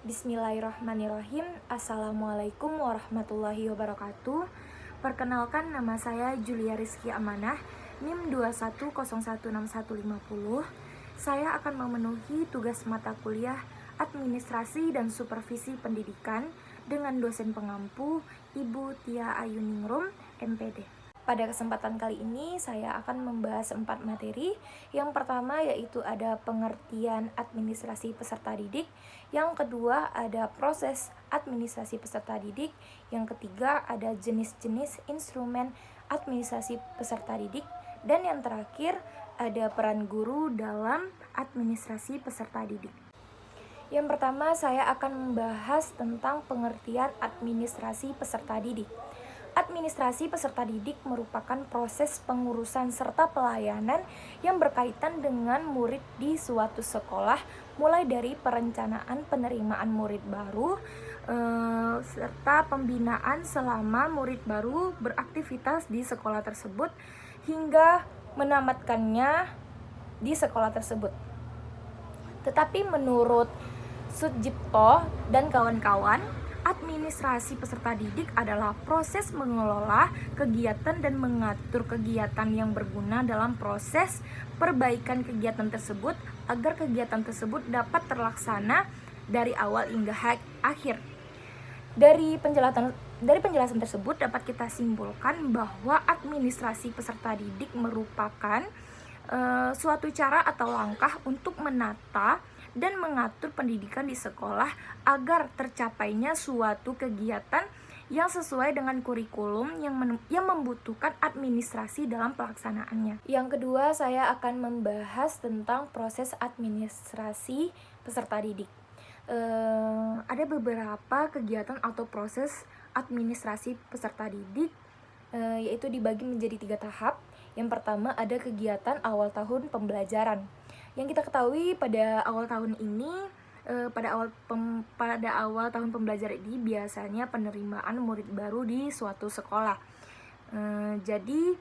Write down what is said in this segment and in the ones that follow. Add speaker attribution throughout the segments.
Speaker 1: Bismillahirrahmanirrahim. Assalamualaikum warahmatullahi wabarakatuh. Perkenalkan, nama saya Julia Rizky Amanah, NIM 21016150. Saya akan memenuhi tugas mata kuliah Administrasi dan Supervisi Pendidikan dengan dosen pengampu Ibu Tia Ayuningrum, MPD. Pada kesempatan kali ini saya akan membahas 4 materi. Yang pertama yaitu ada pengertian administrasi peserta didik. Yang kedua ada proses administrasi peserta didik. Yang ketiga ada jenis-jenis instrumen administrasi peserta didik. Dan yang terakhir ada peran guru dalam administrasi peserta didik. Yang pertama saya akan membahas tentang pengertian administrasi peserta didik. Administrasi peserta didik merupakan proses pengurusan serta pelayanan yang berkaitan dengan murid di suatu sekolah, mulai dari perencanaan penerimaan murid baru, serta pembinaan selama murid baru beraktivitas di sekolah tersebut, hingga menamatkannya di sekolah tersebut. Tetapi menurut Sudjipto dan kawan-kawan, administrasi peserta didik adalah proses mengelola kegiatan dan mengatur kegiatan yang berguna dalam proses perbaikan kegiatan tersebut agar kegiatan tersebut dapat terlaksana dari awal hingga akhir. Dari penjelasan tersebut dapat kita simpulkan bahwa administrasi peserta didik merupakan suatu cara atau langkah untuk menata dan mengatur pendidikan di sekolah agar tercapainya suatu kegiatan yang sesuai dengan kurikulum yang membutuhkan administrasi dalam pelaksanaannya. Yang kedua, saya akan membahas tentang proses administrasi peserta didik. Ada beberapa kegiatan atau proses administrasi peserta didik, yaitu dibagi menjadi 3 tahap. Yang pertama ada kegiatan awal tahun pembelajaran. Yang kita ketahui pada awal tahun ini, pada awal tahun pembelajaran ini biasanya penerimaan murid baru di suatu sekolah. Jadi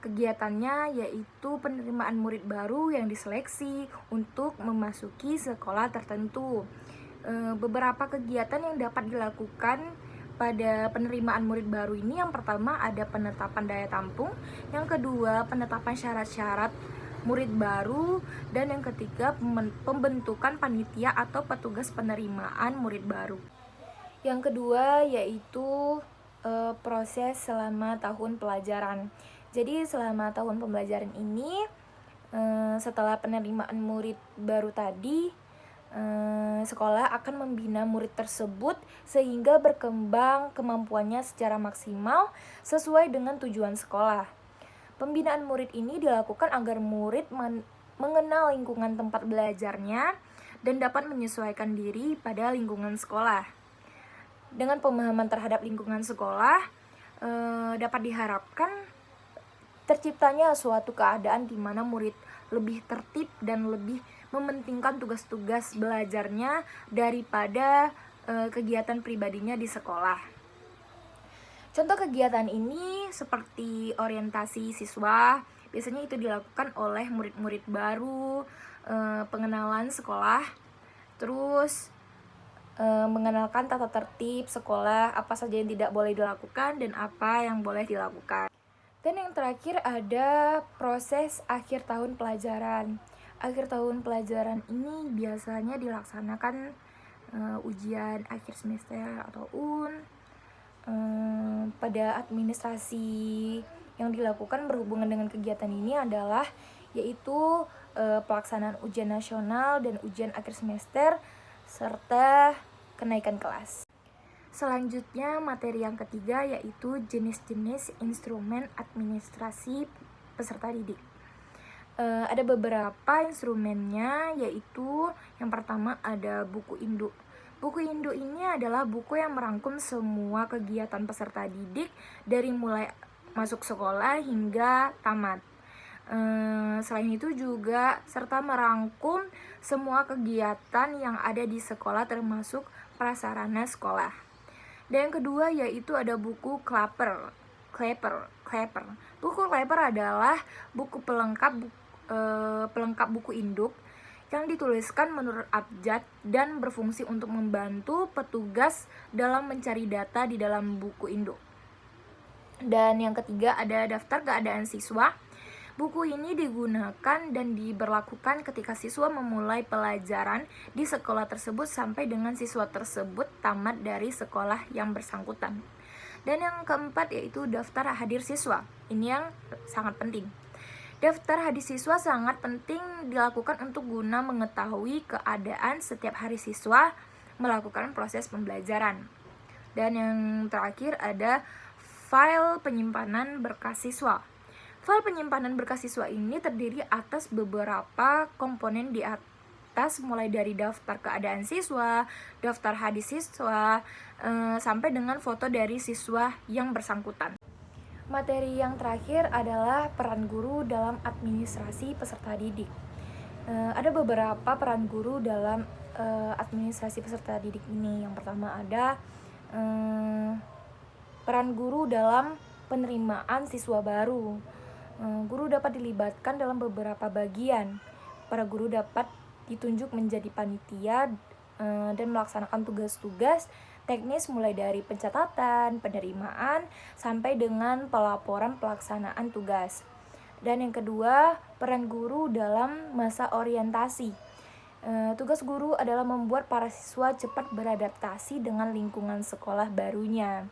Speaker 1: kegiatannya yaitu penerimaan murid baru yang diseleksi untuk memasuki sekolah tertentu. Beberapa kegiatan yang dapat dilakukan pada penerimaan murid baru ini, yang pertama ada penetapan daya tampung, yang kedua penetapan syarat-syarat murid baru, dan yang ketiga pembentukan panitia atau petugas penerimaan murid baru. Yang kedua yaitu proses selama tahun pelajaran. Jadi selama tahun pembelajaran ini, setelah penerimaan murid baru tadi, sekolah akan membina murid tersebut sehingga berkembang kemampuannya secara maksimal sesuai dengan tujuan sekolah. Pembinaan murid ini dilakukan agar murid mengenal lingkungan tempat belajarnya dan dapat menyesuaikan diri pada lingkungan sekolah. Dengan pemahaman terhadap lingkungan sekolah, dapat diharapkan terciptanya suatu keadaan di mana murid lebih tertib dan lebih mementingkan tugas-tugas belajarnya daripada kegiatan pribadinya di sekolah. Contoh kegiatan ini seperti orientasi siswa, biasanya itu dilakukan oleh murid-murid baru, pengenalan sekolah, terus mengenalkan tata tertib sekolah, apa saja yang tidak boleh dilakukan dan apa yang boleh dilakukan. Dan yang terakhir ada proses akhir tahun pelajaran. Akhir tahun pelajaran ini biasanya dilaksanakan ujian akhir semester atau UN. Pada administrasi yang dilakukan berhubungan dengan kegiatan ini adalah yaitu pelaksanaan ujian nasional dan ujian akhir semester serta kenaikan kelas. Selanjutnya materi yang ketiga yaitu jenis-jenis instrumen administrasi peserta didik. Ada beberapa instrumennya, yaitu yang pertama ada buku induk. Buku induk ini adalah buku yang merangkum semua kegiatan peserta didik dari mulai masuk sekolah hingga tamat. Selain itu juga serta merangkum semua kegiatan yang ada di sekolah termasuk prasarana sekolah. Dan yang kedua yaitu ada buku Clapper. Buku Clapper adalah buku pelengkap buku induk yang dituliskan menurut abjad dan berfungsi untuk membantu petugas dalam mencari data di dalam buku induk. Dan yang ketiga ada daftar keadaan siswa. Buku ini digunakan dan diberlakukan ketika siswa memulai pelajaran di sekolah tersebut sampai dengan siswa tersebut tamat dari sekolah yang bersangkutan. Dan yang keempat yaitu daftar hadir siswa. Ini yang sangat penting. Daftar hadir siswa sangat penting dilakukan untuk guna mengetahui keadaan setiap hari siswa melakukan proses pembelajaran. Dan yang terakhir ada file penyimpanan berkas siswa. File penyimpanan berkas siswa ini terdiri atas beberapa komponen di atas, mulai dari daftar keadaan siswa, daftar hadir siswa, sampai dengan foto dari siswa yang bersangkutan. Materi yang terakhir adalah peran guru dalam administrasi peserta didik. Ada beberapa peran guru dalam administrasi peserta didik ini. Yang pertama ada peran guru dalam penerimaan siswa baru. Guru dapat dilibatkan dalam beberapa bagian. Para guru dapat ditunjuk menjadi panitia dan melaksanakan tugas-tugas teknis mulai dari pencatatan, penerimaan, sampai dengan pelaporan pelaksanaan tugas. Dan yang kedua, peran guru dalam masa orientasi. Tugas guru adalah membuat para siswa cepat beradaptasi dengan lingkungan sekolah barunya.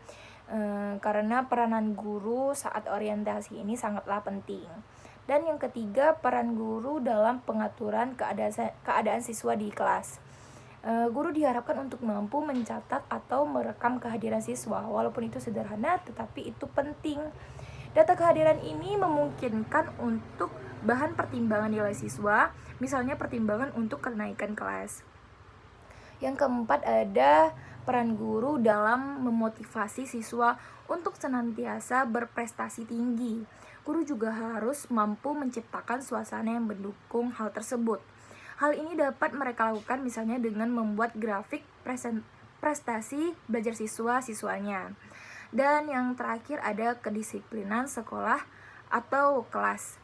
Speaker 1: Karena peranan guru saat orientasi ini sangatlah penting. Dan yang ketiga, peran guru dalam pengaturan keadaan siswa di kelas. Guru diharapkan untuk mampu mencatat atau merekam kehadiran siswa. Walaupun itu sederhana, tetapi itu penting. Data kehadiran ini memungkinkan untuk bahan pertimbangan nilai siswa, misalnya pertimbangan untuk kenaikan kelas. Yang keempat ada peran guru dalam memotivasi siswa untuk senantiasa berprestasi tinggi. Guru juga harus mampu menciptakan suasana yang mendukung hal tersebut. Hal ini dapat mereka lakukan misalnya dengan membuat grafik prestasi belajar siswa-siswanya. Dan yang terakhir ada kedisiplinan sekolah atau kelas.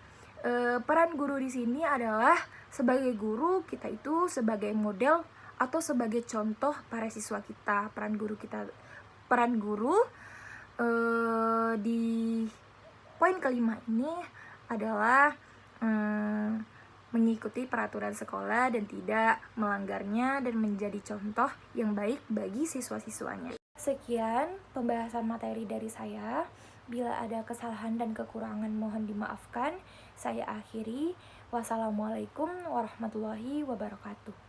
Speaker 1: Peran guru di sini adalah sebagai guru kita itu sebagai model atau sebagai contoh para siswa kita. Peran guru di poin kelima ini adalah mengikuti peraturan sekolah dan tidak melanggarnya dan menjadi contoh yang baik bagi siswa-siswanya. Sekian pembahasan materi dari saya. Bila ada kesalahan dan kekurangan mohon dimaafkan. Saya akhiri. Wassalamualaikum warahmatullahi wabarakatuh.